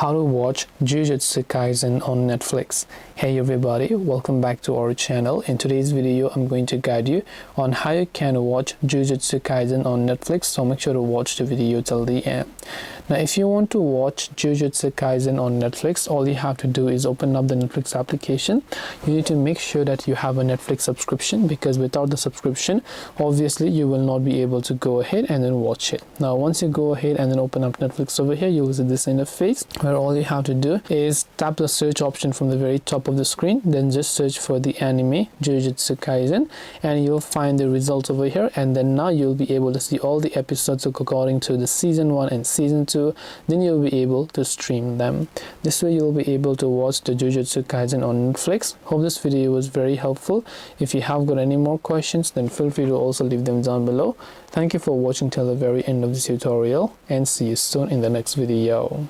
how to watch Jujutsu Kaisen on Netflix. Hey everybody, welcome back to our channel. In today's video, I'm going to guide you on how you can watch Jujutsu Kaisen on Netflix, so make sure to watch the video till the end. Now, if you want to watch Jujutsu Kaisen on Netflix, all you have to do is open up the Netflix application. You need to make sure that you have a Netflix subscription, because without the subscription, obviously you will not be able to go ahead and then watch it. Now, once you go ahead and then open up Netflix over here, you'll see this interface where all you have to do is tap the search option from the very top of the screen, then just search for the anime Jujutsu Kaisen and you'll find the results over here, and then now you'll be able to see all the episodes according to the season 1 and season 2. Then you'll be able to stream them. This way you'll be able to watch the Jujutsu Kaisen on Netflix. Hope this video was very helpful. If you have got any more questions, then feel free to also leave them down below. Thank you for watching till the very end of this tutorial, and see you soon in the next video.